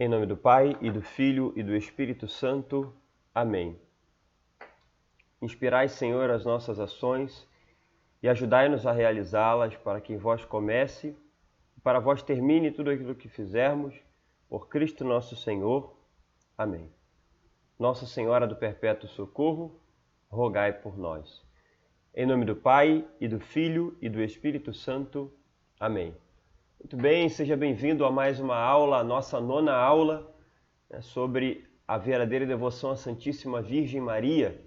Em nome do Pai, e do Filho, e do Espírito Santo. Amém. Inspirai, Senhor, as nossas ações e ajudai-nos a realizá-las, para que em vós comece e para vós termine tudo aquilo que fizermos, por Cristo nosso Senhor. Amém. Nossa Senhora do Perpétuo Socorro, rogai por nós. Em nome do Pai, e do Filho, e do Espírito Santo. Amém. Muito bem, seja bem-vindo a mais uma aula, a nossa 9ª aula, sobre a verdadeira devoção à Santíssima Virgem Maria.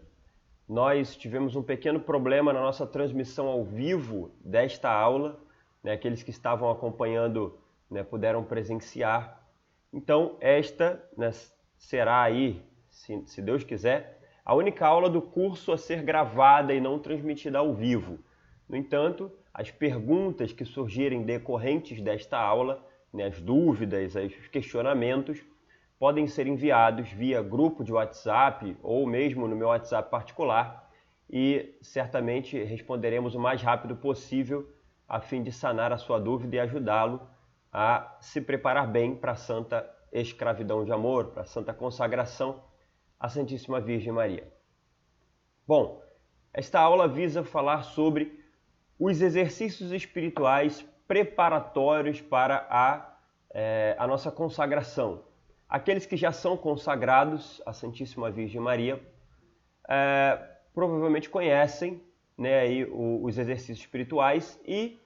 Nós tivemos um pequeno problema na nossa transmissão ao vivo desta aula, aqueles que estavam acompanhando puderam presenciar. Então, esta será aí, se Deus quiser, a única aula do curso a ser gravada e não transmitida ao vivo. No entanto, as perguntas que surgirem decorrentes desta aula, as dúvidas, os questionamentos, podem ser enviados via grupo de WhatsApp ou mesmo no meu WhatsApp particular e certamente responderemos o mais rápido possível a fim de sanar a sua dúvida e ajudá-lo a se preparar bem para a santa escravidão de amor, para a santa consagração à Santíssima Virgem Maria. Bom, esta aula visa falar sobre os exercícios espirituais preparatórios para a nossa consagração. Aqueles que já são consagrados à Santíssima Virgem Maria provavelmente conhecem os exercícios espirituais e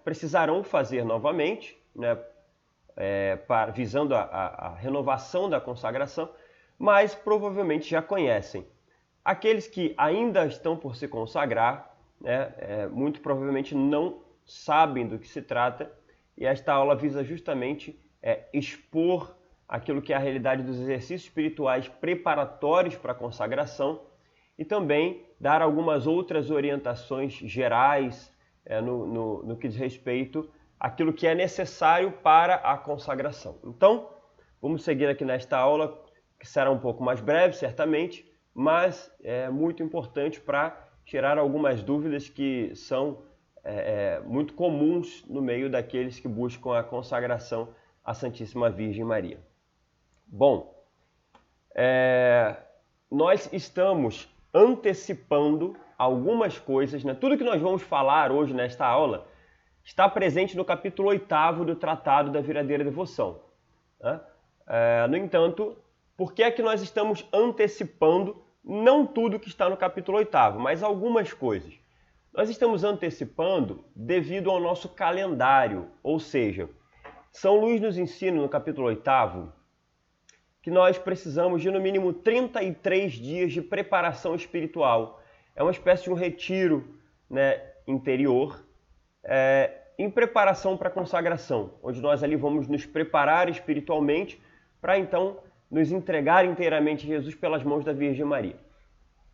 precisarão fazer novamente, visando a renovação da consagração, mas provavelmente já conhecem. Aqueles que ainda estão por se consagrar, muito provavelmente não sabem do que se trata, e esta aula visa justamente expor aquilo que é a realidade dos exercícios espirituais preparatórios para a consagração e também dar algumas outras orientações gerais no que diz respeito àquilo que é necessário para a consagração. Então, vamos seguir aqui nesta aula, que será um pouco mais breve, certamente, mas é muito importante para tirar algumas dúvidas que são muito comuns no meio daqueles que buscam a consagração à Santíssima Virgem Maria. Bom, nós estamos antecipando algumas coisas, tudo que nós vamos falar hoje nesta aula está presente no capítulo 8º do Tratado da Verdadeira Devoção. No entanto, por que é que nós estamos antecipando não tudo que está no capítulo 8º, mas algumas coisas? Nós estamos antecipando devido ao nosso calendário, ou seja, São Luís nos ensina no capítulo 8º que nós precisamos de no mínimo 33 dias de preparação espiritual. É uma espécie de um retiro interior em preparação para a consagração, onde nós ali vamos nos preparar espiritualmente para então nos entregar inteiramente a Jesus pelas mãos da Virgem Maria.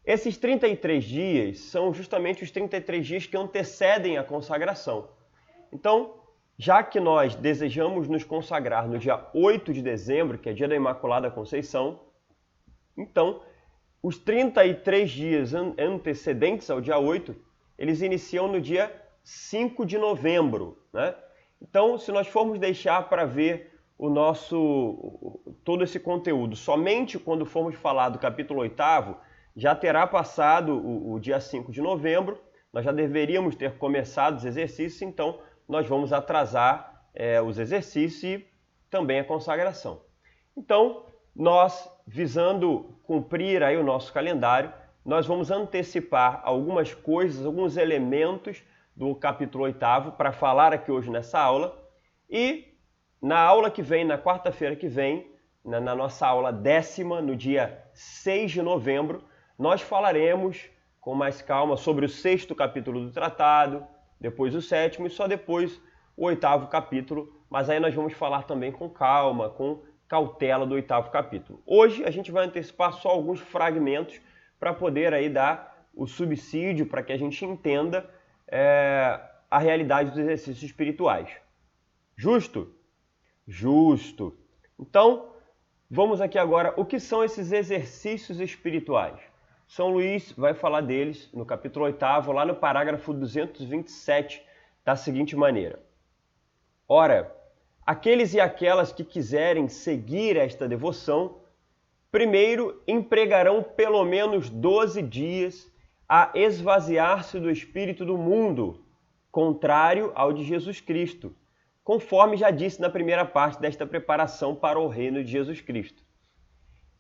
Esses 33 dias são justamente os 33 dias que antecedem a consagração. Então, já que nós desejamos nos consagrar no dia 8 de dezembro, que é dia da Imaculada Conceição, então, os 33 dias antecedentes ao dia 8, eles iniciam no dia 5 de novembro. Então, se nós formos deixar para ver todo esse conteúdo somente quando formos falar do capítulo 8º, já terá passado o dia 5 de novembro, nós já deveríamos ter começado os exercícios, então nós vamos atrasar os exercícios e também a consagração. Então, nós, visando cumprir aí o nosso calendário, nós vamos antecipar algumas coisas, alguns elementos do capítulo 8º para falar aqui hoje nessa aula, e na aula que vem, na quarta-feira que vem, na nossa aula 10ª, no dia 6 de novembro, nós falaremos com mais calma sobre o 6º capítulo do tratado, depois o 7º e só depois o 8º capítulo, mas aí nós vamos falar também com calma, com cautela do 8º capítulo. Hoje a gente vai antecipar só alguns fragmentos para poder aí dar o subsídio para que a gente entenda a realidade dos exercícios espirituais. Justo? Justo. Então, vamos aqui agora, o que são esses exercícios espirituais? São Luís vai falar deles no capítulo 8º, lá no parágrafo 227, da seguinte maneira. Ora, aqueles e aquelas que quiserem seguir esta devoção, primeiro empregarão pelo menos 12 dias a esvaziar-se do espírito do mundo, contrário ao de Jesus Cristo, conforme já disse na primeira parte desta preparação para o reino de Jesus Cristo.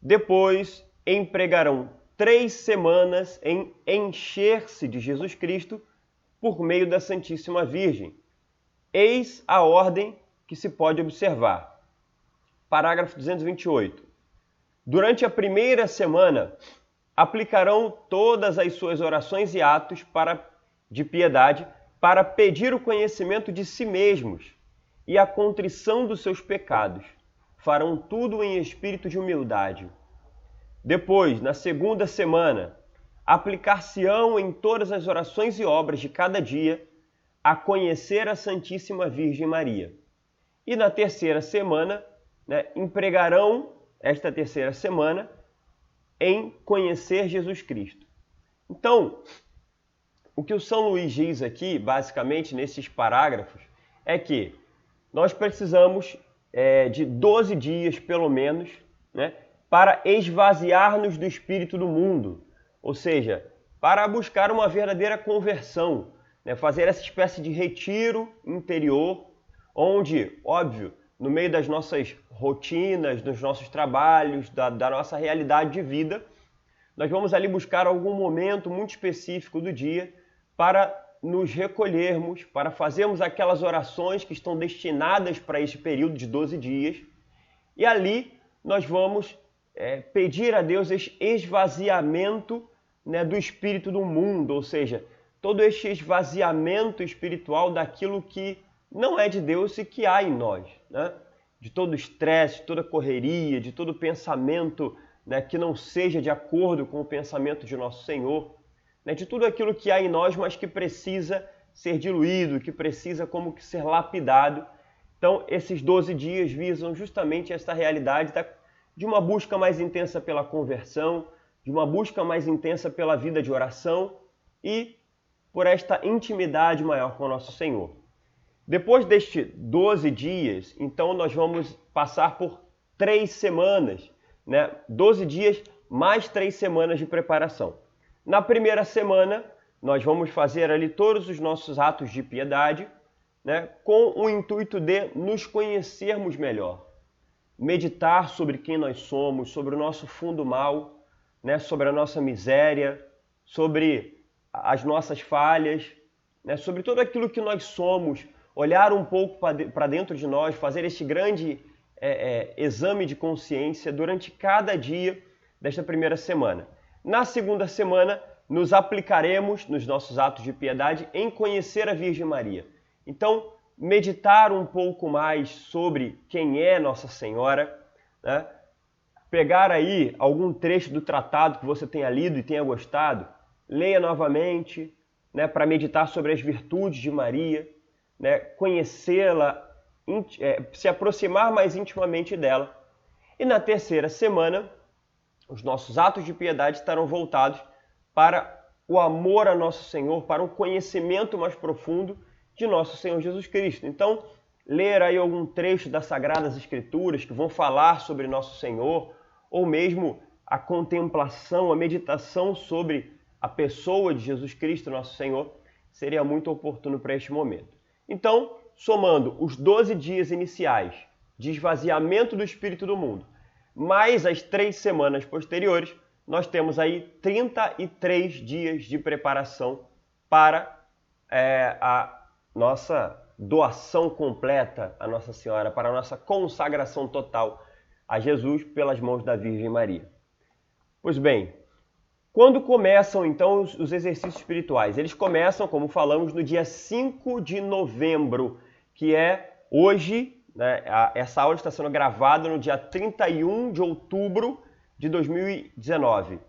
Depois empregarão 3 semanas em encher-se de Jesus Cristo por meio da Santíssima Virgem. Eis a ordem que se pode observar. Parágrafo 228. Durante a primeira semana, aplicarão todas as suas orações e atos de piedade para pedir o conhecimento de si mesmos e a contrição dos seus pecados. Farão tudo em espírito de humildade. Depois, na segunda semana, aplicar-se-ão em todas as orações e obras de cada dia a conhecer a Santíssima Virgem Maria. E na terceira semana, empregarão esta terceira semana em conhecer Jesus Cristo. Então, o que o São Luís diz aqui, basicamente, nesses parágrafos, é que nós precisamos de 12 dias, pelo menos, para esvaziar-nos do espírito do mundo, ou seja, para buscar uma verdadeira conversão, fazer essa espécie de retiro interior, onde, óbvio, no meio das nossas rotinas, dos nossos trabalhos, da nossa realidade de vida, nós vamos ali buscar algum momento muito específico do dia para nos recolhermos, para fazermos aquelas orações que estão destinadas para esse período de 12 dias, e ali nós vamos pedir a Deus esse esvaziamento do espírito do mundo, ou seja, todo este esvaziamento espiritual daquilo que não é de Deus e que há em nós, de todo estresse, de toda correria, de todo pensamento que não seja de acordo com o pensamento de nosso Senhor, de tudo aquilo que há em nós, mas que precisa ser diluído, que precisa como que ser lapidado. Então, esses 12 dias visam justamente essa realidade de uma busca mais intensa pela conversão, de uma busca mais intensa pela vida de oração e por esta intimidade maior com o nosso Senhor. Depois destes 12 dias, então nós vamos passar por 3 semanas, 12 dias mais 3 semanas de preparação. Na primeira semana, nós vamos fazer ali todos os nossos atos de piedade, com o intuito de nos conhecermos melhor. Meditar sobre quem nós somos, sobre o nosso fundo mal, sobre a nossa miséria, sobre as nossas falhas, sobre tudo aquilo que nós somos, olhar um pouco para dentro de nós, fazer este grande exame de consciência durante cada dia desta primeira semana. Na segunda semana, nos aplicaremos nos nossos atos de piedade em conhecer a Virgem Maria. Então, meditar um pouco mais sobre quem é Nossa Senhora, pegar aí algum trecho do tratado que você tenha lido e tenha gostado, leia novamente, para meditar sobre as virtudes de Maria, conhecê-la, se aproximar mais intimamente dela. E na terceira semana, os nossos atos de piedade estarão voltados para o amor a Nosso Senhor, para um conhecimento mais profundo de Nosso Senhor Jesus Cristo. Então, ler aí algum trecho das Sagradas Escrituras que vão falar sobre Nosso Senhor, ou mesmo a contemplação, a meditação sobre a pessoa de Jesus Cristo, Nosso Senhor, seria muito oportuno para este momento. Então, somando os 12 dias iniciais de esvaziamento do espírito do mundo, mais as 3 semanas posteriores, nós temos aí 33 dias de preparação para a nossa doação completa a Nossa Senhora, para a nossa consagração total a Jesus pelas mãos da Virgem Maria. Pois bem, quando começam então os exercícios espirituais? Eles começam, como falamos, no dia 5 de novembro, que é hoje. Essa aula está sendo gravada no dia 31 de outubro de 2019.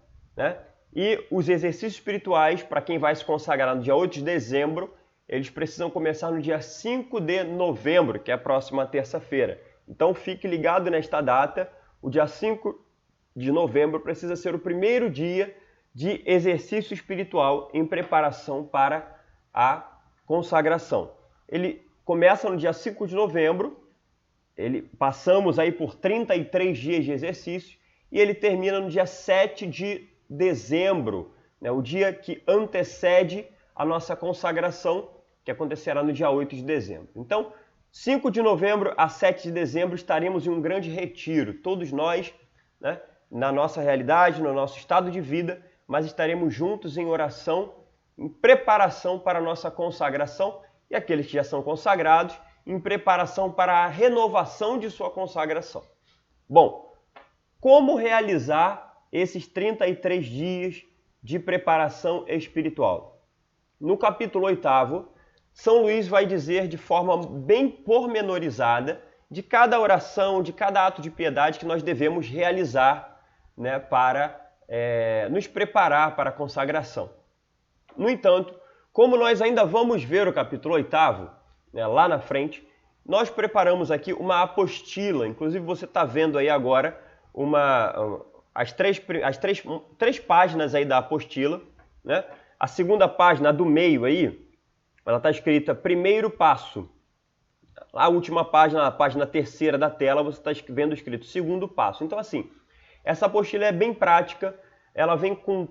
E os exercícios espirituais, para quem vai se consagrar no dia 8 de dezembro, eles precisam começar no dia 5 de novembro, que é a próxima terça-feira. Então fique ligado nesta data, o dia 5 de novembro precisa ser o primeiro dia de exercício espiritual em preparação para a consagração. Ele começa no dia 5 de novembro, Passamos aí por 33 dias de exercício e ele termina no dia 7 de dezembro, né, o dia que antecede a nossa consagração, que acontecerá no dia 8 de dezembro. Então, 5 de novembro a 7 de dezembro estaremos em um grande retiro, todos nós, né, na nossa realidade, no nosso estado de vida, mas estaremos juntos em oração, em preparação para a nossa consagração, e aqueles que já são consagrados, em preparação para a renovação de sua consagração. Bom, como realizar esses 33 dias de preparação espiritual? No capítulo 8º, São Luís vai dizer de forma bem pormenorizada de cada oração, de cada ato de piedade que nós devemos realizar, né, para nos preparar para a consagração. No entanto, como nós ainda vamos ver o capítulo 8º, né, lá na frente, nós preparamos aqui uma apostila. Inclusive você está vendo aí agora as três páginas aí da apostila, né? A segunda página, a do meio aí, ela está escrita primeiro passo. A última página, a página terceira da tela, você está vendo escrito segundo passo. Então assim, essa apostila é bem prática, ela vem com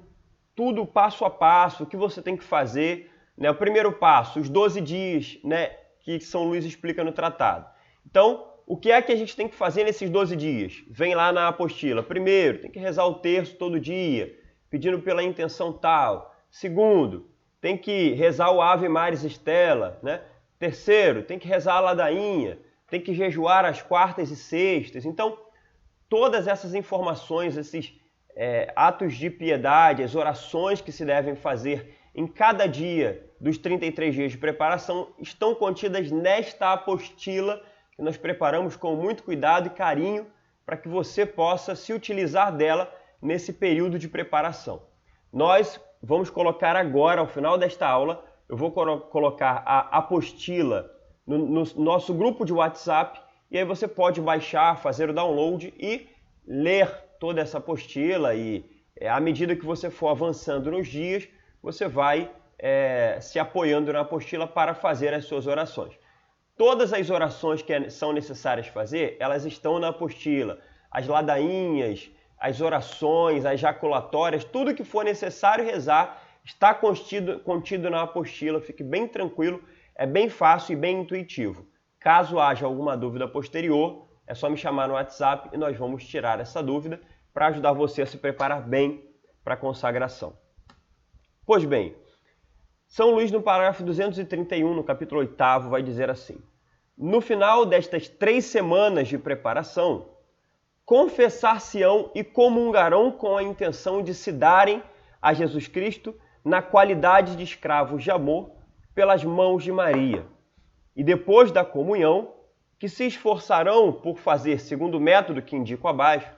tudo passo a passo, o que você tem que fazer, né? O primeiro passo, os 12 dias, né, que São Luís explica no tratado. Então, o que é que a gente tem que fazer nesses 12 dias? Vem lá na apostila. Primeiro, tem que rezar o terço todo dia, pedindo pela intenção tal. Segundo, tem que rezar o Ave Maris Stella, né? Terceiro, tem que rezar a ladainha, tem que jejuar às quartas e sextas. Então, todas essas informações, esses atos de piedade, as orações que se devem fazer em cada dia dos 33 dias de preparação estão contidas nesta apostila que nós preparamos com muito cuidado e carinho para que você possa se utilizar dela nesse período de preparação. Nós vamos colocar agora, ao final desta aula, eu vou colocar a apostila no nosso grupo de WhatsApp e aí você pode baixar, fazer o download e ler toda essa apostila e à medida que você for avançando nos dias, você vai se apoiando na apostila para fazer as suas orações. Todas as orações que são necessárias fazer, elas estão na apostila. As ladainhas, as orações, as jaculatórias, tudo que for necessário rezar está contido na apostila. Fique bem tranquilo, é bem fácil e bem intuitivo. Caso haja alguma dúvida posterior, é só me chamar no WhatsApp e nós vamos tirar essa dúvida para ajudar você a se preparar bem para a consagração. Pois bem, São Luís, no parágrafo 231, no capítulo 8º, vai dizer assim: no final destas 3 semanas de preparação, confessar-se-ão e comungarão com a intenção de se darem a Jesus Cristo na qualidade de escravos de amor pelas mãos de Maria. E depois da comunhão, que se esforçarão por fazer segundo o método que indico abaixo,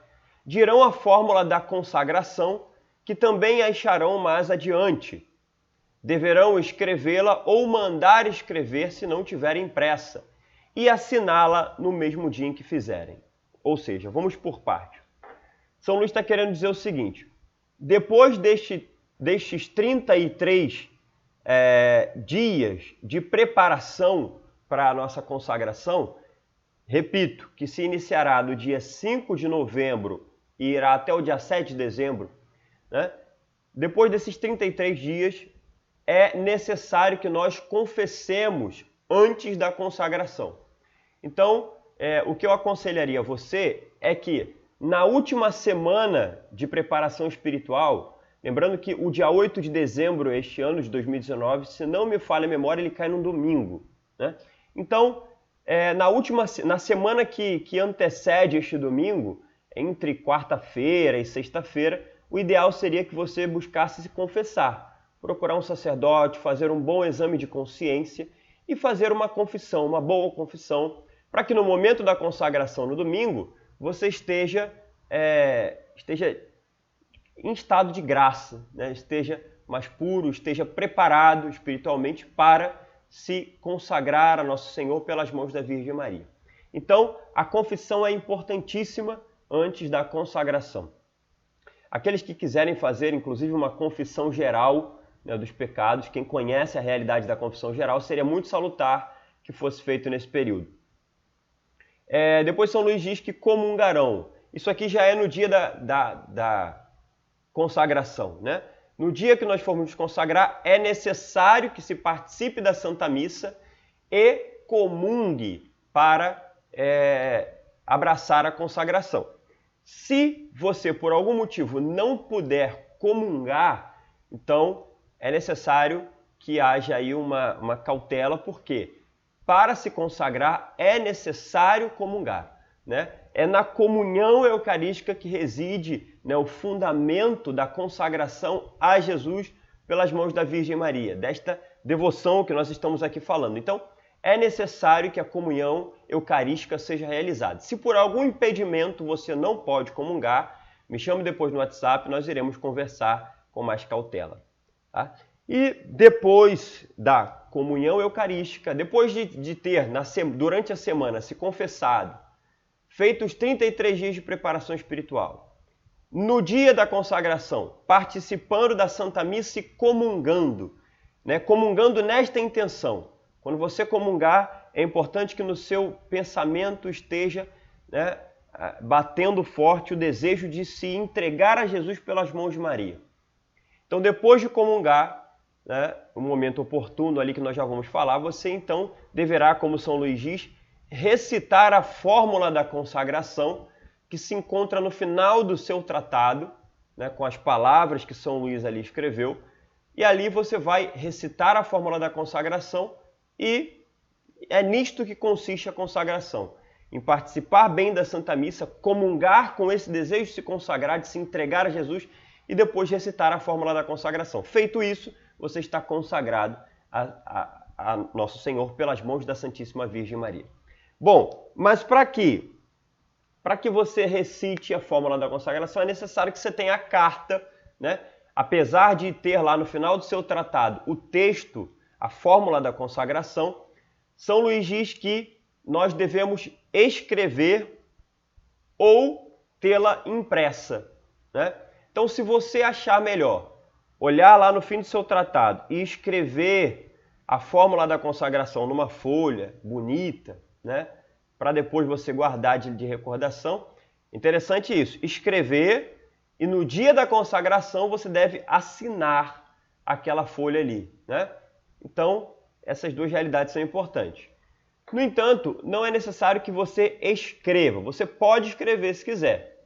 dirão a fórmula da consagração, que também a acharão mais adiante. Deverão escrevê-la ou mandar escrever se não tiverem pressa, e assiná-la no mesmo dia em que fizerem. Ou seja, vamos por parte. São Luís está querendo dizer o seguinte: depois destes 33 dias de preparação para a nossa consagração, repito, que se iniciará no dia 5 de novembro e irá até o dia 7 de dezembro, né? Depois desses 33 dias, é necessário que nós confessemos antes da consagração. Então, o que eu aconselharia a você é que na última semana de preparação espiritual, lembrando que o dia 8 de dezembro este ano de 2019, se não me falha a memória, ele cai num domingo, né? Então, na semana que antecede este domingo, entre quarta-feira e sexta-feira, o ideal seria que você buscasse se confessar, procurar um sacerdote, fazer um bom exame de consciência e fazer uma confissão, uma boa confissão, para que no momento da consagração no domingo, você esteja em estado de graça, né? Esteja mais puro, esteja preparado espiritualmente para se consagrar a Nosso Senhor pelas mãos da Virgem Maria. Então, a confissão é importantíssima antes da consagração. Aqueles que quiserem fazer, inclusive, uma confissão geral, né, dos pecados, quem conhece a realidade da confissão geral, seria muito salutar que fosse feito nesse período. Depois São Luís diz que comungarão. Isso aqui já é no dia da consagração, né? No dia que nós formos nos consagrar, é necessário que se participe da Santa Missa e comungue para abraçar a consagração. Se você, por algum motivo, não puder comungar, então é necessário que haja aí uma cautela, porque para se consagrar é necessário comungar, né? É na comunhão eucarística que reside, né, o fundamento da consagração a Jesus pelas mãos da Virgem Maria, desta devoção que nós estamos aqui falando. Então, é necessário que a comunhão eucarística seja realizada. Se por algum impedimento você não pode comungar, me chame depois no WhatsApp, nós iremos conversar com mais cautela. Tá? E depois da comunhão eucarística, depois de ter durante a semana se confessado, feito os 33 dias de preparação espiritual, no dia da consagração, participando da Santa Missa e comungando, né? Comungando nesta intenção. Quando você comungar, é importante que no seu pensamento esteja, né, batendo forte o desejo de se entregar a Jesus pelas mãos de Maria. Então, depois de comungar, né, um momento oportuno ali que nós já vamos falar, você então deverá, como São Luís diz, recitar a fórmula da consagração que se encontra no final do seu tratado, né, com as palavras que São Luís ali escreveu, e ali você vai recitar a fórmula da consagração e é nisto que consiste a consagração, em participar bem da Santa Missa, comungar com esse desejo de se consagrar, de se entregar a Jesus e depois recitar a fórmula da consagração. Feito isso, você está consagrado a Nosso Senhor pelas mãos da Santíssima Virgem Maria. Bom, mas para que você recite a fórmula da consagração, é necessário que você tenha a carta, né? Apesar de ter lá no final do seu tratado o texto, a fórmula da consagração, São Luís diz que nós devemos escrever ou tê-la impressa, né? Então, se você achar melhor olhar lá no fim do seu tratado e escrever a fórmula da consagração numa folha bonita, né, para depois você guardar de recordação. Interessante isso, escrever e no dia da consagração você deve assinar aquela folha ali, né? Então, essas duas realidades são importantes. No entanto, não é necessário que você escreva, você pode escrever se quiser,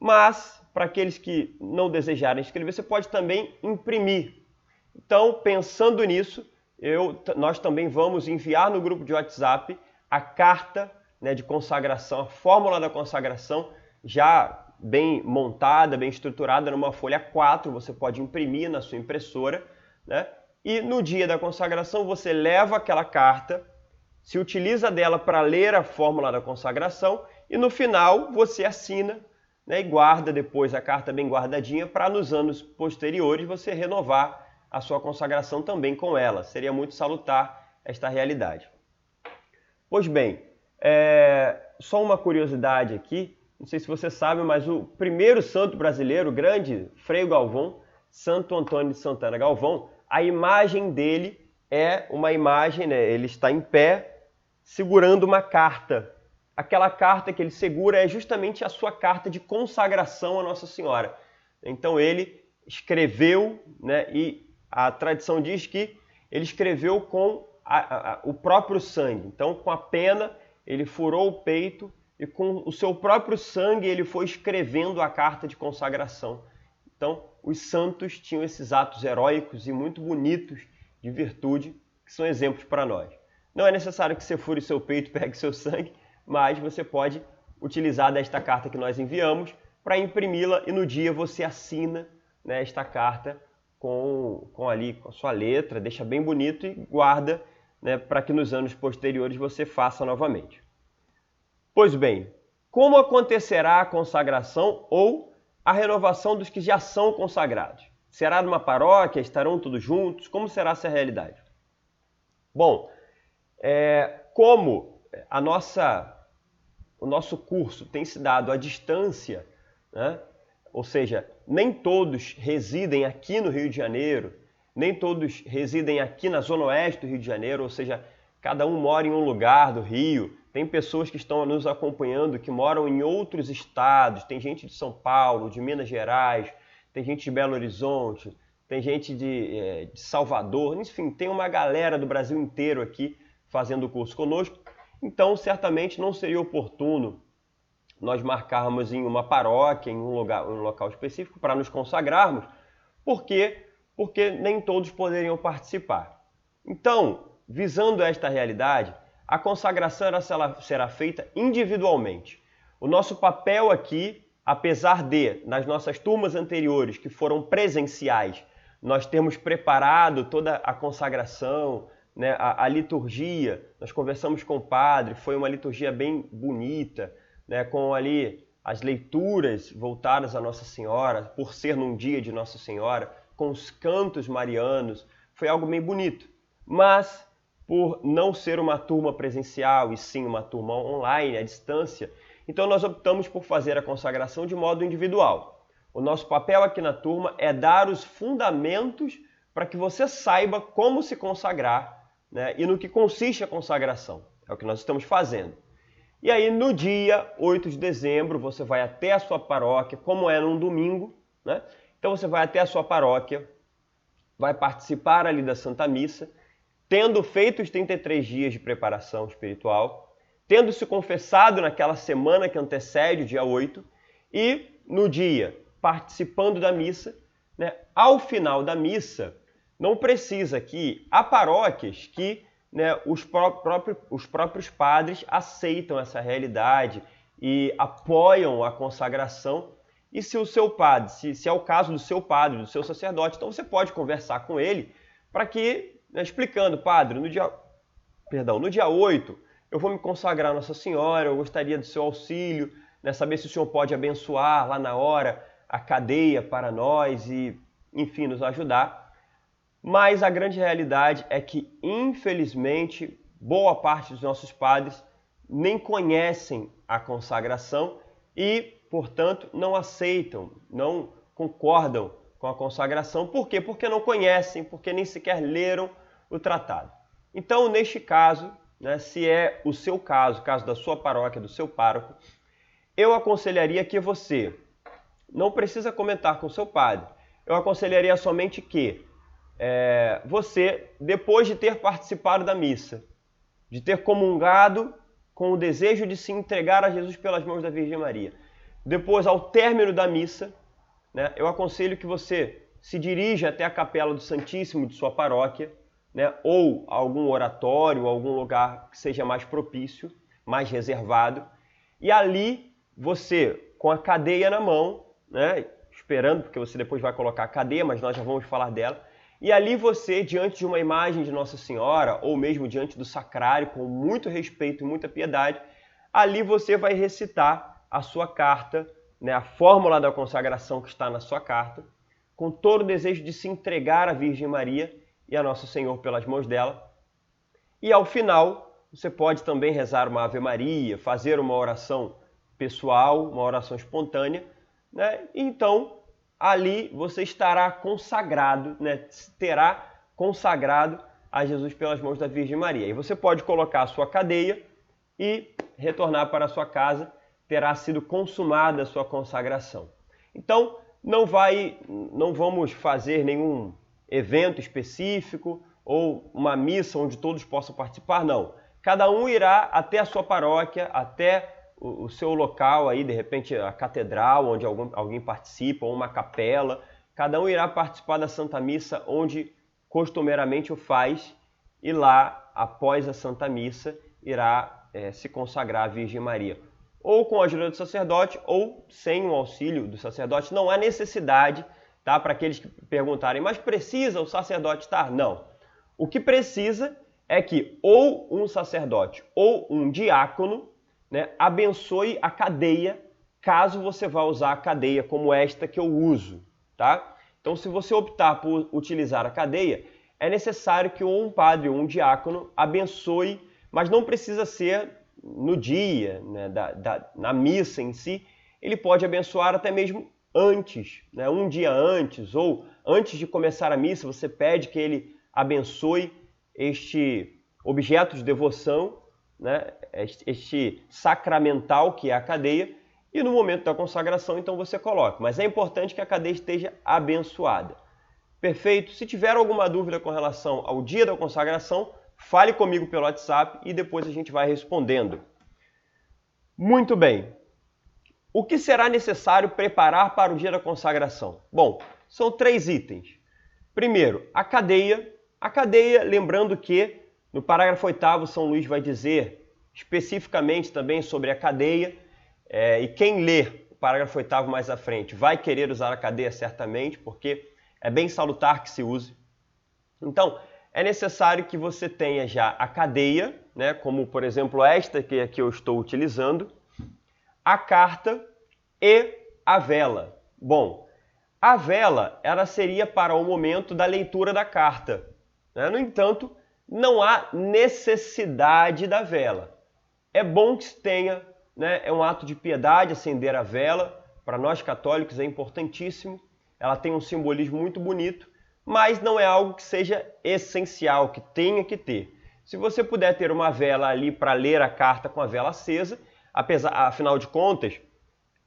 mas para aqueles que não desejarem escrever, você pode também imprimir. Então, pensando nisso, nós também vamos enviar no grupo de WhatsApp a carta, né, de consagração, a fórmula da consagração, já bem montada, bem estruturada numa folha 4, você pode imprimir na sua impressora, né? E no dia da consagração você leva aquela carta, se utiliza dela para ler a fórmula da consagração e no final você assina, né, e guarda depois a carta bem guardadinha para nos anos posteriores você renovar a sua consagração também com ela. Seria muito salutar esta realidade. Pois bem, só uma curiosidade aqui, não sei se você sabe, mas o primeiro santo brasileiro, o grande Frei Galvão, Santo Antônio de Santana Galvão, a imagem dele é uma imagem, né, ele está em pé, segurando uma carta. Aquela carta que ele segura é justamente a sua carta de consagração a Nossa Senhora. Então ele escreveu, né, e a tradição diz que ele escreveu com o próprio sangue. Então, com a pena, ele furou o peito e com o seu próprio sangue ele foi escrevendo a carta de consagração. Então, os santos tinham esses atos heróicos e muito bonitos de virtude, que são exemplos para nós. Não é necessário que você fure seu peito e pegue seu sangue, mas você pode utilizar desta carta que nós enviamos para imprimi-la e no dia você assina, né, esta carta com a sua letra, deixa bem bonito e guarda, né, para que nos anos posteriores você faça novamente. Pois bem, como acontecerá a consagração ou a renovação dos que já são consagrados? Será numa paróquia? Estarão todos juntos? Como será essa realidade? Bom, como o nosso curso tem se dado à distância, né? Ou seja, nem todos residem aqui no Rio de Janeiro, nem todos residem aqui na Zona Oeste do Rio de Janeiro, ou seja, cada um mora em um lugar do Rio, tem pessoas que estão nos acompanhando que moram em outros estados, tem gente de São Paulo, de Minas Gerais, tem gente de Belo Horizonte, tem gente de Salvador, enfim, tem uma galera do Brasil inteiro aqui fazendo o curso conosco. Então, certamente não seria oportuno nós marcarmos em uma paróquia, em um local específico para nos consagrarmos. Por quê? Porque nem todos poderiam participar. Então, visando esta realidade, a consagração será feita individualmente. O nosso papel aqui, apesar de, nas nossas turmas anteriores, que foram presenciais, nós termos preparado toda a consagração, né, a liturgia, nós conversamos com o padre, foi uma liturgia bem bonita, né, com ali as leituras voltadas a Nossa Senhora, por ser num dia de Nossa Senhora, com os cantos marianos, foi algo bem bonito. Mas, por não ser uma turma presencial e sim uma turma online, à distância, então nós optamos por fazer a consagração de modo individual. O nosso papel aqui na turma é dar os fundamentos para que você saiba como se consagrar, né, e no que consiste a consagração. É o que nós estamos fazendo. E aí, no dia 8 de dezembro, você vai até a sua paróquia, como é num domingo, né? Então você vai até a sua paróquia, vai participar ali da Santa Missa, tendo feito os 33 dias de preparação espiritual, tendo se confessado naquela semana que antecede o dia 8, e no dia participando da missa, né? Ao final da missa, não precisa que há paróquias que, né, os próprios padres aceitam essa realidade e apoiam a consagração. E se o seu padre, se é o caso do seu padre, do seu sacerdote, então você pode conversar com ele para que, né, explicando, padre, no dia 8 eu vou me consagrar a Nossa Senhora, eu gostaria do seu auxílio, né, saber se o senhor pode abençoar lá na hora a cadeia para nós e, enfim, nos ajudar. Mas a grande realidade é que, infelizmente, boa parte dos nossos padres nem conhecem a consagração e, portanto, não aceitam, não concordam com a consagração. Por quê? Porque não conhecem, porque nem sequer leram o tratado. Então, neste caso, né, se é o seu caso, o caso da sua paróquia, do seu pároco, eu aconselharia que você não precisa comentar com o seu padre. Eu aconselharia somente que você, depois de ter participado da missa, de ter comungado com o desejo de se entregar a Jesus pelas mãos da Virgem Maria, depois, ao término da missa, né, eu aconselho que você se dirija até a capela do Santíssimo de sua paróquia, né, ou algum oratório, algum lugar que seja mais propício, mais reservado, e ali você, com a cadeia na mão, né, esperando, porque você depois vai colocar a cadeia, mas nós já vamos falar dela, e ali você, diante de uma imagem de Nossa Senhora, ou mesmo diante do sacrário, com muito respeito e muita piedade, ali você vai recitar a sua carta, né, a fórmula da consagração que está na sua carta, com todo o desejo de se entregar à Virgem Maria e a Nosso Senhor pelas mãos dela. E ao final, você pode também rezar uma Ave Maria, fazer uma oração pessoal, uma oração espontânea, né? Então, ali você estará consagrado, né? Terá consagrado a Jesus pelas mãos da Virgem Maria. E você pode colocar a sua cadeia e retornar para a sua casa, terá sido consumada a sua consagração. Então, não vamos fazer nenhum evento específico ou uma missa onde todos possam participar, não. Cada um irá até a sua paróquia, até o seu local aí, de repente a catedral onde alguém participa, ou uma capela. Cada um irá participar da Santa Missa onde costumeiramente o faz, e lá, após a Santa Missa, irá se consagrar à Virgem Maria. Ou com a ajuda do sacerdote, ou sem o auxílio do sacerdote. Não há necessidade, tá? Para aqueles que perguntarem, mas precisa o sacerdote estar? Não. O que precisa é que ou um sacerdote ou um diácono, né, abençoe a cadeia, caso você vá usar a cadeia como esta que eu uso, tá? Então, se você optar por utilizar a cadeia, é necessário que ou um padre ou um diácono abençoe, mas não precisa ser no dia, né, na missa em si. Ele pode abençoar até mesmo antes, né, um dia antes, ou antes de começar a missa, você pede que ele abençoe este objeto de devoção, né? Este sacramental que é a cadeia, e no momento da consagração, então você coloca. Mas é importante que a cadeia esteja abençoada. Perfeito? Se tiver alguma dúvida com relação ao dia da consagração, fale comigo pelo WhatsApp e depois a gente vai respondendo. Muito bem. O que será necessário preparar para o dia da consagração? Bom, são 3 itens. Primeiro, a cadeia. A cadeia, lembrando que no parágrafo 8º, São Luís vai dizer especificamente também sobre a cadeia, e quem ler o parágrafo 8º mais à frente vai querer usar a cadeia certamente, porque é bem salutar que se use. Então, é necessário que você tenha já a cadeia, né, como por exemplo esta que aqui eu estou utilizando, a carta e a vela. Bom, a vela ela seria para o momento da leitura da carta, né? No entanto, não há necessidade da vela. É bom que se tenha, né? É um ato de piedade acender a vela. Para nós católicos é importantíssimo. Ela tem um simbolismo muito bonito, mas não é algo que seja essencial, que tenha que ter. Se você puder ter uma vela ali para ler a carta com a vela acesa, afinal de contas,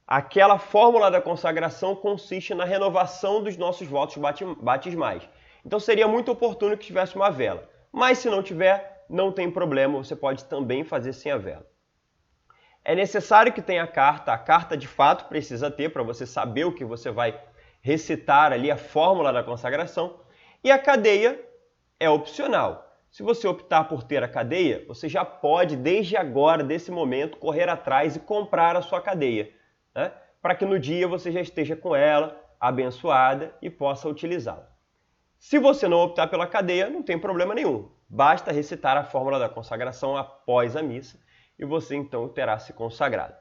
aquela fórmula da consagração consiste na renovação dos nossos votos batismais. Então seria muito oportuno que tivesse uma vela. Mas se não tiver, não tem problema, você pode também fazer sem a vela. É necessário que tenha a carta de fato precisa ter para você saber o que você vai recitar ali, a fórmula da consagração. E a cadeia é opcional. Se você optar por ter a cadeia, você já pode, desde agora, desse momento, correr atrás e comprar a sua cadeia, né? Para que no dia você já esteja com ela, abençoada e possa utilizá-la. Se você não optar pela cadeia, não tem problema nenhum. Basta recitar a fórmula da consagração após a missa e você então terá se consagrado.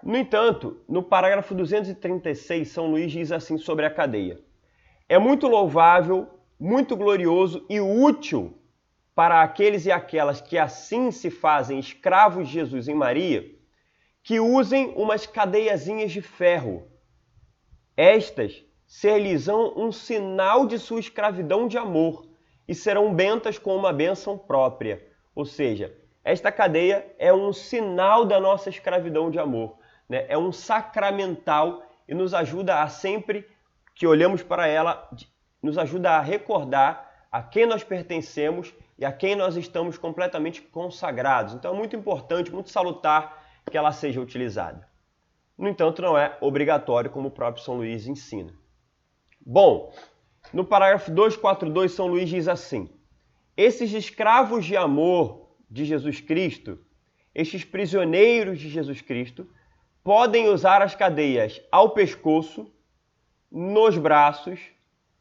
No entanto, no parágrafo 236, São Luís diz assim sobre a cadeia: é muito louvável, muito glorioso e útil para aqueles e aquelas que assim se fazem escravos de Jesus em Maria, que usem umas cadeiazinhas de ferro. Estas ser-lhes-ão um sinal de sua escravidão de amor e serão bentas com uma bênção própria. Ou seja, esta cadeia é um sinal da nossa escravidão de amor, né? É um sacramental e nos ajuda a sempre que olhamos para ela, nos ajuda a recordar a quem nós pertencemos e a quem nós estamos completamente consagrados. Então é muito importante, muito salutar que ela seja utilizada. No entanto, não é obrigatório, como o próprio São Luís ensina. Bom, no parágrafo 242, São Luís diz assim: esses escravos de amor de Jesus Cristo, estes prisioneiros de Jesus Cristo, podem usar as cadeias ao pescoço, nos braços,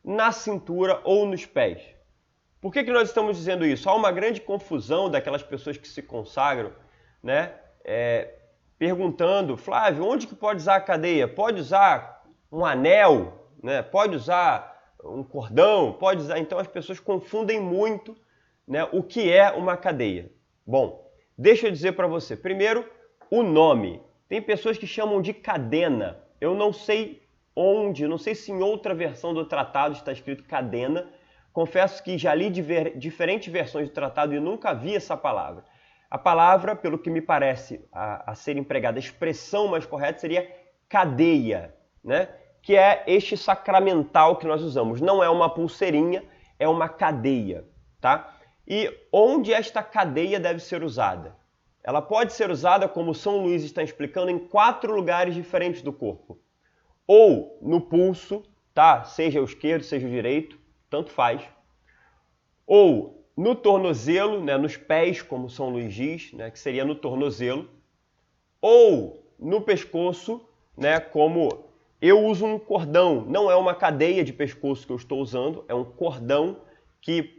na cintura ou nos pés. Por que nós estamos dizendo isso? Há uma grande confusão daquelas pessoas que se consagram, né? Perguntando, Flávio, onde que pode usar a cadeia? Pode usar um anel, né? Pode usar um cordão? Pode usar... Então as pessoas confundem muito, né, o que é uma cadeia. Bom, deixa eu dizer para você. Primeiro, o nome. Tem pessoas que chamam de cadena. Eu não sei onde, não sei se em outra versão do tratado está escrito cadena. Confesso que já li diferentes versões do tratado e nunca vi essa palavra. A palavra, pelo que me parece a ser empregada, a expressão mais correta seria cadeia, né? Que é este sacramental que nós usamos. Não é uma pulseirinha, é uma cadeia, tá? E onde esta cadeia deve ser usada? Ela pode ser usada, como São Luís está explicando, em 4 lugares diferentes do corpo. Ou no pulso, tá? Seja o esquerdo, seja o direito, tanto faz. Ou no tornozelo, né? Nos pés, como São Luís diz, né? Que seria no tornozelo. Ou no pescoço, né? Como eu uso um cordão, não é uma cadeia de pescoço que eu estou usando, é um cordão que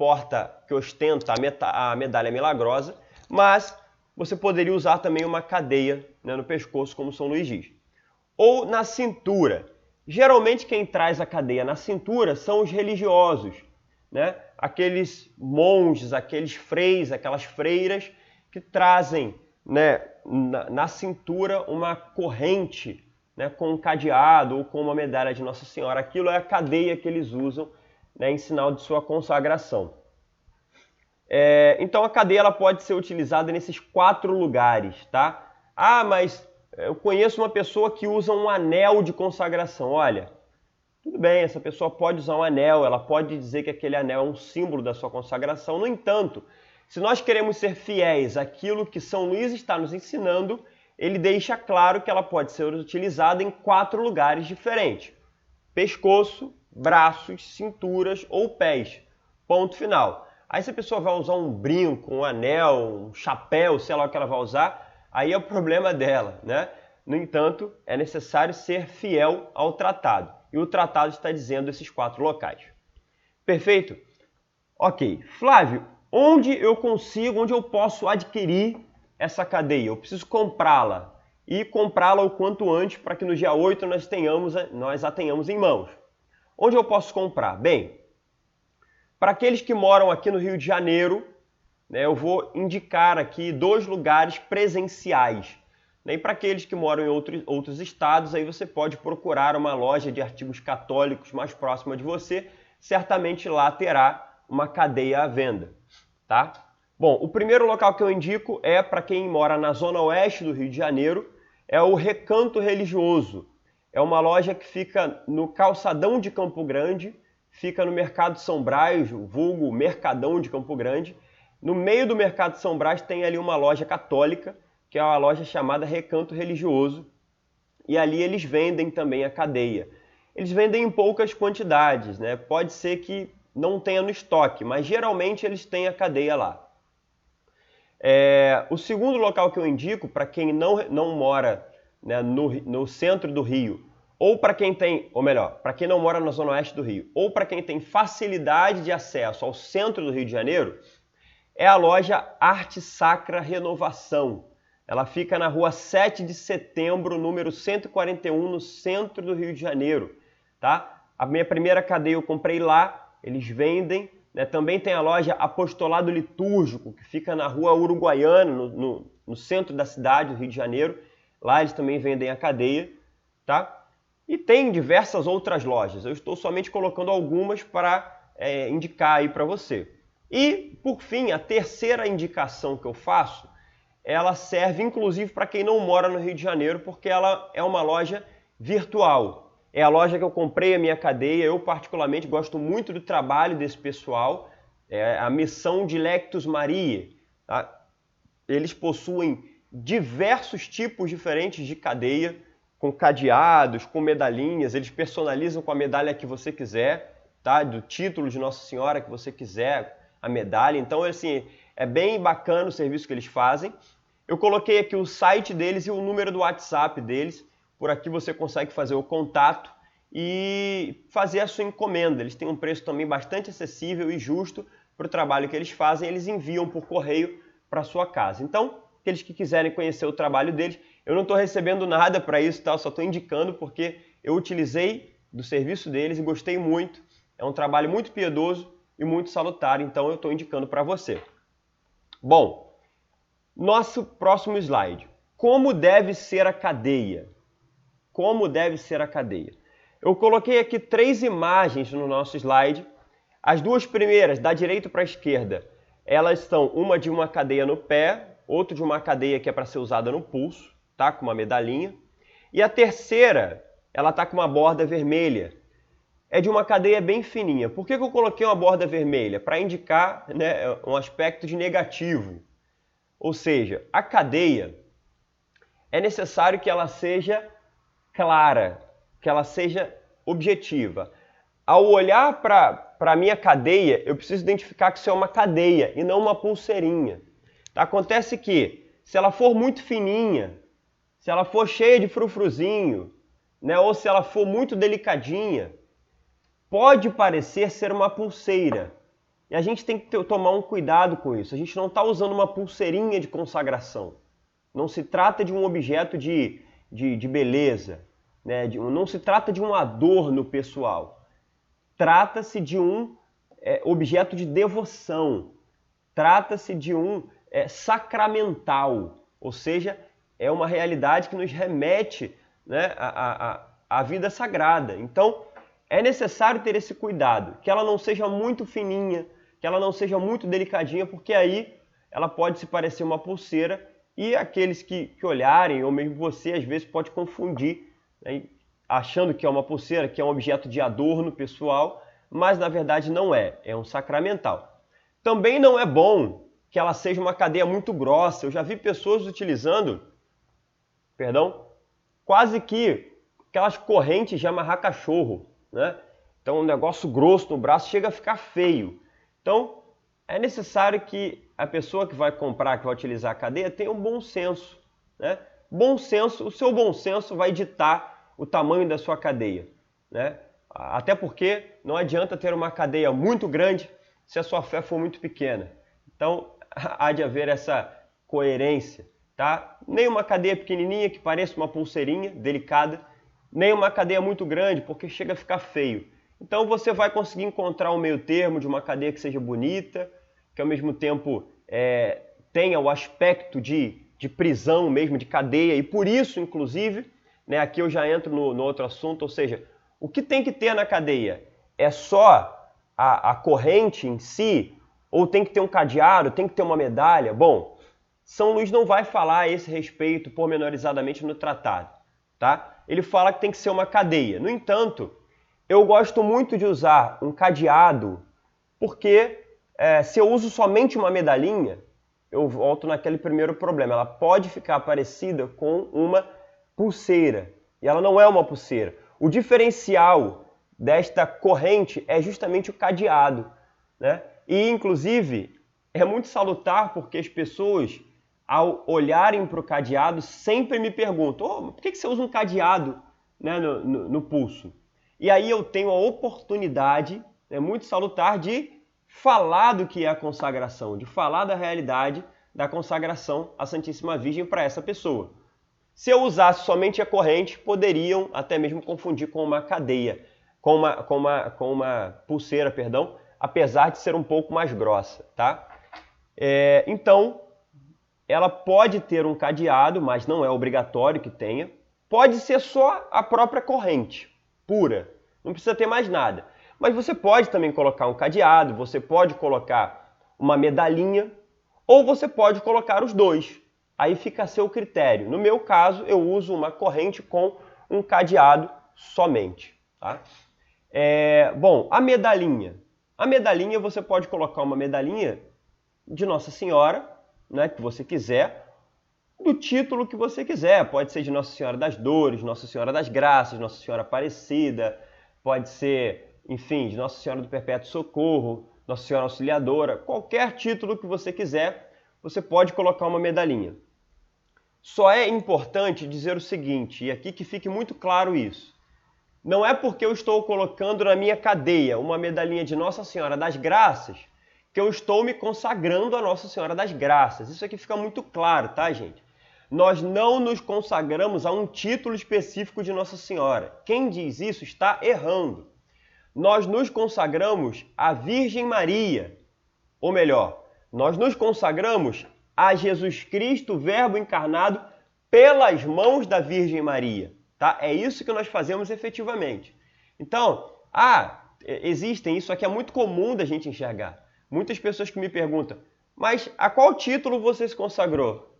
ostenta a medalha milagrosa, mas você poderia usar também uma cadeia, né, no pescoço, como São Luís diz. Ou na cintura. Geralmente quem traz a cadeia na cintura são os religiosos, né? Aqueles monges, aqueles freis, aquelas freiras que trazem, né, na cintura uma corrente, né, com um cadeado ou com uma medalha de Nossa Senhora. Aquilo é a cadeia que eles usam, né, em sinal de sua consagração. Então a cadeia ela pode ser utilizada nesses 4 lugares, tá? Ah, mas eu conheço uma pessoa que usa um anel de consagração. Olha, tudo bem, essa pessoa pode usar um anel, ela pode dizer que aquele anel é um símbolo da sua consagração. No entanto, se nós queremos ser fiéis àquilo que São Luís está nos ensinando, ele deixa claro que ela pode ser utilizada em 4 lugares diferentes: pescoço, braços, cinturas ou pés. Ponto final. Aí se a pessoa vai usar um brinco, um anel, um chapéu, sei lá o que ela vai usar, aí é o problema dela, né? No entanto, é necessário ser fiel ao tratado. E o tratado está dizendo esses 4 locais. Perfeito? Ok. Flávio, onde eu posso adquirir essa cadeia? Eu preciso comprá-la. E comprá-la o quanto antes para que no dia 8 nós a tenhamos em mãos. Onde eu posso comprar? Bem, para aqueles que moram aqui no Rio de Janeiro, né, eu vou indicar aqui 2 lugares presenciais. E para aqueles que moram em outros estados, aí você pode procurar uma loja de artigos católicos mais próxima de você. Certamente lá terá uma cadeia à venda, tá? Bom, o primeiro local que eu indico é para quem mora na zona oeste do Rio de Janeiro, é o Recanto Religioso. É uma loja que fica no calçadão de Campo Grande, fica no Mercado São Brás, vulgo Mercadão de Campo Grande. No meio do Mercado São Brás tem ali uma loja católica, que é uma loja chamada Recanto Religioso, e ali eles vendem também a cadeia. Eles vendem em poucas quantidades, né? Pode ser que não tenha no estoque, mas geralmente eles têm a cadeia lá. O segundo local que eu indico, para quem não mora, né, no centro do Rio, ou para quem tem, ou melhor, para quem não mora na zona oeste do Rio, ou para quem tem facilidade de acesso ao centro do Rio de Janeiro, é a loja Arte Sacra Renovação. Ela fica na rua 7 de setembro, número 141, no centro do Rio de Janeiro, tá? A minha primeira cadeia eu comprei lá, eles vendem, né? Também tem a loja Apostolado Litúrgico, que fica na rua Uruguaiana, no centro da cidade do Rio de Janeiro. Lá eles também vendem a cadeia, tá? E tem diversas outras lojas. Eu estou somente colocando algumas para indicar aí para você. E, por fim, a terceira indicação que eu faço, ela serve inclusive para quem não mora no Rio de Janeiro, porque ela é uma loja virtual. É a loja que eu comprei a minha cadeia. Eu particularmente gosto muito do trabalho desse pessoal. É a Missão de Lectus Maria. Tá? Eles possuem diversos tipos diferentes de cadeia, com cadeados, com medalhinhas. Eles personalizam com a medalha que você quiser, tá? Do título de Nossa Senhora que você quiser, a medalha. Então, assim, é bem bacana o serviço que eles fazem. Eu coloquei aqui o site deles e o número do WhatsApp deles. Por aqui você consegue fazer o contato e fazer a sua encomenda. Eles têm um preço também bastante acessível e justo para o trabalho que eles fazem. Eles enviam por correio para sua casa. Então, aqueles que quiserem conhecer o trabalho deles, eu não estou recebendo nada para isso, tá? Eu só estou indicando porque eu utilizei do serviço deles e gostei muito. É um trabalho muito piedoso e muito salutar, então eu estou indicando para você. Bom, nosso próximo slide. Como deve ser a cadeia? Como deve ser a cadeia? Eu coloquei aqui 3 imagens no nosso slide. As 2 primeiras, da direita para a esquerda, elas são uma de uma cadeia no pé, outra de uma cadeia que é para ser usada no pulso, tá? Com uma medalhinha. E a terceira, ela está com uma borda vermelha. É de uma cadeia bem fininha. Por que eu coloquei uma borda vermelha? Para indicar, né, um aspecto de negativo. Ou seja, a cadeia é necessário que ela seja clara, que ela seja objetiva. Ao olhar para a minha cadeia, eu preciso identificar que isso é uma cadeia e não uma pulseirinha. Tá? Acontece que, se ela for muito fininha, se ela for cheia de frufruzinho, né, ou se ela for muito delicadinha, pode parecer ser uma pulseira. E a gente tem que tomar um cuidado com isso. A gente não está usando uma pulseirinha de consagração. Não se trata de um objeto de beleza, né? Não se trata de um adorno pessoal. Trata-se de um objeto de devoção. Trata-se de um sacramental. Ou seja, é uma realidade que nos remete, né, à vida sagrada. Então, é necessário ter esse cuidado, que ela não seja muito fininha, que ela não seja muito delicadinha, porque aí ela pode se parecer uma pulseira e aqueles que olharem, ou mesmo você, às vezes pode confundir, né, achando que é uma pulseira, que é um objeto de adorno pessoal, mas na verdade não é, é um sacramental. Também não é bom que ela seja uma cadeia muito grossa. Eu já vi pessoas utilizando, quase que aquelas correntes de amarrar cachorro, né? Então um negócio grosso no braço chega a ficar feio. Então é necessário que a pessoa que vai comprar, que vai utilizar a cadeia, tenha um bom senso, né? Bom senso, o seu bom senso vai ditar o tamanho da sua cadeia, né? Até porque não adianta ter uma cadeia muito grande se a sua fé for muito pequena. Então há de haver essa coerência, tá? Nem uma cadeia pequenininha que pareça uma pulseirinha delicada, nem uma cadeia muito grande, porque chega a ficar feio. Então você vai conseguir encontrar um meio termo de uma cadeia que seja bonita, que ao mesmo tempo tenha o aspecto de prisão mesmo, de cadeia, e por isso, inclusive, né, aqui eu já entro no outro assunto, ou seja, o que tem que ter na cadeia é só a corrente em si, ou tem que ter um cadeado, tem que ter uma medalha? Bom, São Luís não vai falar a esse respeito pormenorizadamente no tratado, tá? Ele fala que tem que ser uma cadeia. No entanto, eu gosto muito de usar um cadeado, porque se eu uso somente uma medalhinha, eu volto naquele primeiro problema. Ela pode ficar parecida com uma pulseira, e ela não é uma pulseira. O diferencial desta corrente é justamente o cadeado, né? E, inclusive, é muito salutar porque as pessoas, ao olharem para o cadeado, sempre me perguntam: por que você usa um cadeado, né, no pulso? E aí eu tenho a oportunidade, muito salutar, de falar do que é a consagração, de falar da realidade da consagração à Santíssima Virgem para essa pessoa. Se eu usasse somente a corrente, poderiam até mesmo confundir com uma cadeia, com uma pulseira, apesar de ser um pouco mais grossa, tá? Então, ela pode ter um cadeado, mas não é obrigatório que tenha. Pode ser só a própria corrente, pura. Não precisa ter mais nada. Mas você pode também colocar um cadeado, você pode colocar uma medalhinha, ou você pode colocar os dois. Aí fica a seu critério. No meu caso, eu uso uma corrente com um cadeado somente, tá? Bom, a medalhinha. A medalhinha, você pode colocar uma medalhinha de Nossa Senhora, né, que você quiser, do título que você quiser. Pode ser de Nossa Senhora das Dores, Nossa Senhora das Graças, Nossa Senhora Aparecida, pode ser, enfim, de Nossa Senhora do Perpétuo Socorro, Nossa Senhora Auxiliadora, qualquer título que você quiser, você pode colocar uma medalhinha. Só é importante dizer o seguinte, e aqui que fique muito claro isso: não é porque eu estou colocando na minha cadeia uma medalhinha de Nossa Senhora das Graças que eu estou me consagrando a Nossa Senhora das Graças. Isso aqui fica muito claro, tá, gente? Nós não nos consagramos a um título específico de Nossa Senhora. Quem diz isso está errando. Nós nos consagramos à Virgem Maria. Ou melhor, nós nos consagramos a Jesus Cristo, Verbo encarnado, pelas mãos da Virgem Maria. Tá? É isso que nós fazemos efetivamente. Então, existem, isso aqui é muito comum da gente enxergar. Muitas pessoas que me perguntam: mas a qual título você se consagrou?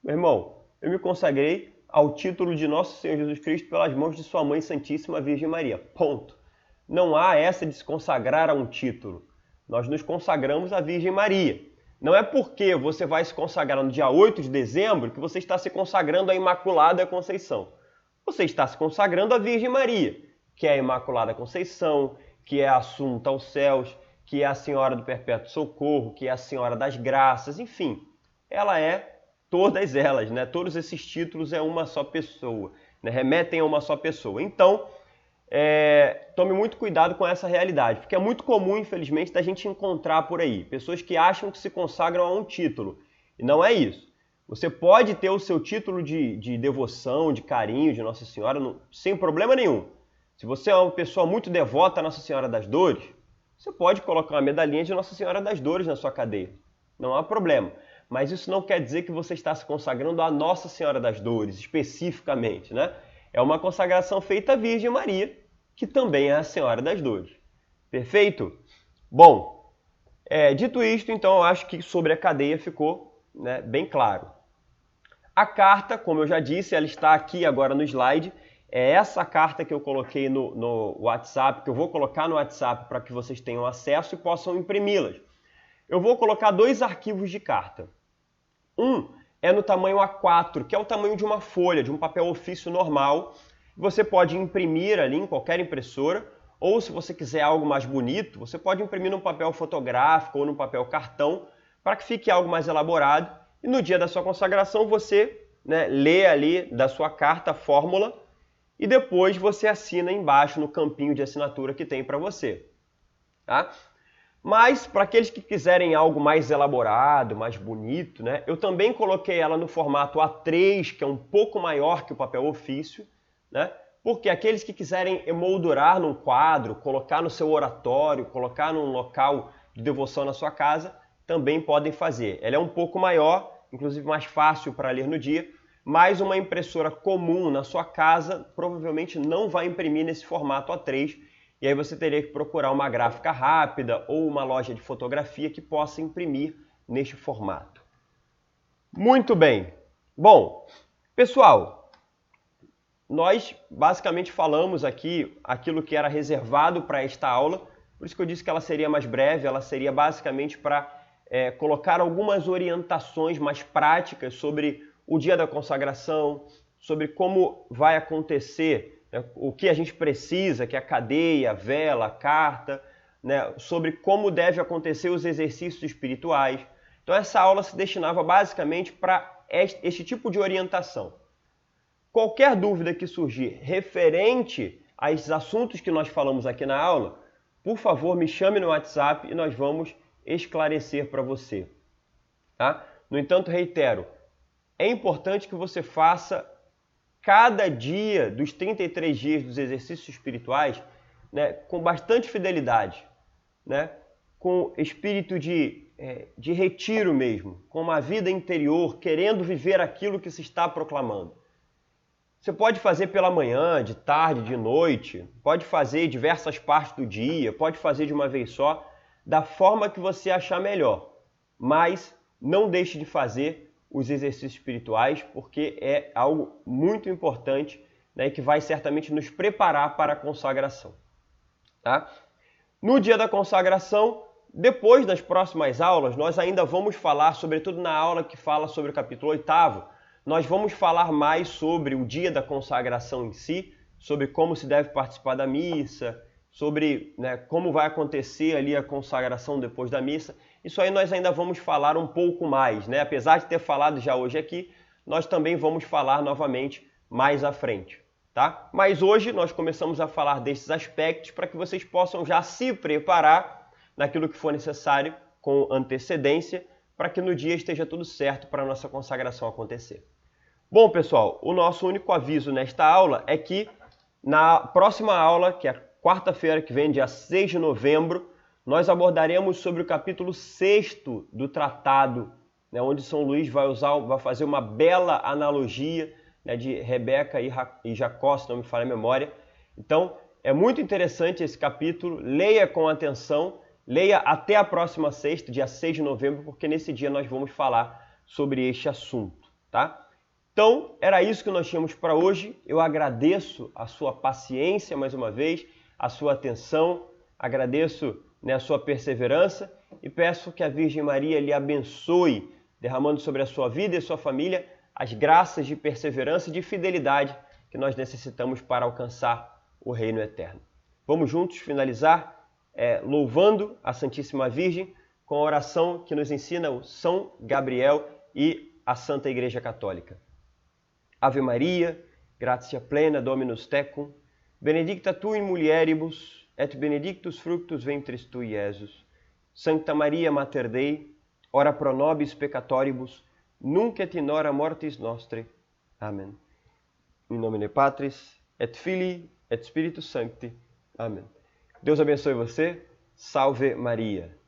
Meu irmão, eu me consagrei ao título de Nosso Senhor Jesus Cristo pelas mãos de sua Mãe Santíssima Virgem Maria. Ponto. Não há essa de se consagrar a um título. Nós nos consagramos à Virgem Maria. Não é porque você vai se consagrar no dia 8 de dezembro que você está se consagrando à Imaculada Conceição. Você está se consagrando à Virgem Maria, que é a Imaculada Conceição, que é a Assunta aos Céus, que é a Senhora do Perpétuo Socorro, que é a Senhora das Graças, enfim. Ela é todas elas, né? Todos esses títulos é uma só pessoa, né? Remetem a uma só pessoa. Então, tome muito cuidado com essa realidade, porque é muito comum, infelizmente, da gente encontrar por aí pessoas que acham que se consagram a um título. E não é isso. Você pode ter o seu título de devoção, de carinho de Nossa Senhora, sem problema nenhum. Se você é uma pessoa muito devota a Nossa Senhora das Dores, você pode colocar uma medalhinha de Nossa Senhora das Dores na sua cadeia. Não há problema. Mas isso não quer dizer que você está se consagrando a Nossa Senhora das Dores, especificamente, né? É uma consagração feita à Virgem Maria, que também é a Senhora das Dores. Perfeito? Bom, Dito isto, então, eu acho que sobre a cadeia ficou, né, bem claro. A carta, como eu já disse, ela está aqui agora no slide. É essa carta que eu coloquei no WhatsApp, que eu vou colocar no WhatsApp para que vocês tenham acesso e possam imprimi-las. Eu vou colocar 2 arquivos de carta. Um é no tamanho A4, que é o tamanho de uma folha, de um papel ofício normal. Você pode imprimir ali em qualquer impressora, ou se você quiser algo mais bonito, você pode imprimir num papel fotográfico ou num papel cartão, para que fique algo mais elaborado. E no dia da sua consagração você, né, lê ali da sua carta a fórmula e depois você assina embaixo no campinho de assinatura que tem para você. Tá? Mas para aqueles que quiserem algo mais elaborado, mais bonito, né, eu também coloquei ela no formato A3, que é um pouco maior que o papel ofício, né, porque aqueles que quiserem emoldurar num quadro, colocar no seu oratório, colocar num local de devoção na sua casa, também podem fazer. Ela é um pouco maior, inclusive mais fácil para ler no dia, mas uma impressora comum na sua casa provavelmente não vai imprimir nesse formato A3, e aí você teria que procurar uma gráfica rápida ou uma loja de fotografia que possa imprimir neste formato. Muito bem. Bom, pessoal, nós basicamente falamos aqui aquilo que era reservado para esta aula, por isso que eu disse que ela seria mais breve, ela seria basicamente para colocar algumas orientações mais práticas sobre o dia da consagração, sobre como vai acontecer, né, o que a gente precisa, que é a cadeia, a vela, a carta, né, sobre como deve acontecer os exercícios espirituais. Então essa aula se destinava basicamente para este tipo de orientação. Qualquer dúvida que surgir referente a esses assuntos que nós falamos aqui na aula, por favor, me chame no WhatsApp e nós vamos esclarecer para você. Tá? No entanto, reitero, é importante que você faça cada dia dos 33 dias dos exercícios espirituais, né, com bastante fidelidade, né, com espírito de retiro mesmo, com uma vida interior, querendo viver aquilo que se está proclamando. Você pode fazer pela manhã, de tarde, de noite, pode fazer diversas partes do dia, pode fazer de uma vez só, da forma que você achar melhor, mas não deixe de fazer os exercícios espirituais, porque é algo muito importante, né, e que vai certamente nos preparar para a consagração. Tá? No dia da consagração, depois das próximas aulas, nós ainda vamos falar, sobretudo na aula que fala sobre o capítulo 8º, nós vamos falar mais sobre o dia da consagração em si, sobre como se deve participar da missa, sobre, né, como vai acontecer ali a consagração depois da missa. Isso aí nós ainda vamos falar um pouco mais, né? Apesar de ter falado já hoje aqui, nós também vamos falar novamente mais à frente, tá? Mas hoje nós começamos a falar desses aspectos para que vocês possam já se preparar naquilo que for necessário com antecedência, para que no dia esteja tudo certo para a nossa consagração acontecer. Bom, pessoal, o nosso único aviso nesta aula é que na próxima aula, que é quarta-feira que vem, dia 6 de novembro, nós abordaremos sobre o capítulo 6º do tratado, né, onde São Luís vai fazer uma bela analogia, né, de Rebeca e Jacó, se não me falha a memória. Então, é muito interessante esse capítulo, leia com atenção, leia até a próxima sexta, dia 6 de novembro, porque nesse dia nós vamos falar sobre este assunto, tá? Então, era isso que nós tínhamos para hoje. Eu agradeço a sua paciência mais uma vez, a sua atenção, agradeço, né, a sua perseverança e peço que a Virgem Maria lhe abençoe, derramando sobre a sua vida e sua família as graças de perseverança e de fidelidade que nós necessitamos para alcançar o reino eterno. Vamos juntos finalizar louvando a Santíssima Virgem com a oração que nos ensina o São Gabriel e a Santa Igreja Católica. Ave Maria, gratia plena, Dominus tecum, benedicta tu in mulieribus, et benedictus fructus ventris tui, Iesus. Sancta Maria Mater Dei, ora pro nobis peccatoribus, nunc et in hora mortis nostre. Amém. In nomine Patris, et Filii, et Spiritus Sancti. Amém. Deus abençoe você. Salve Maria.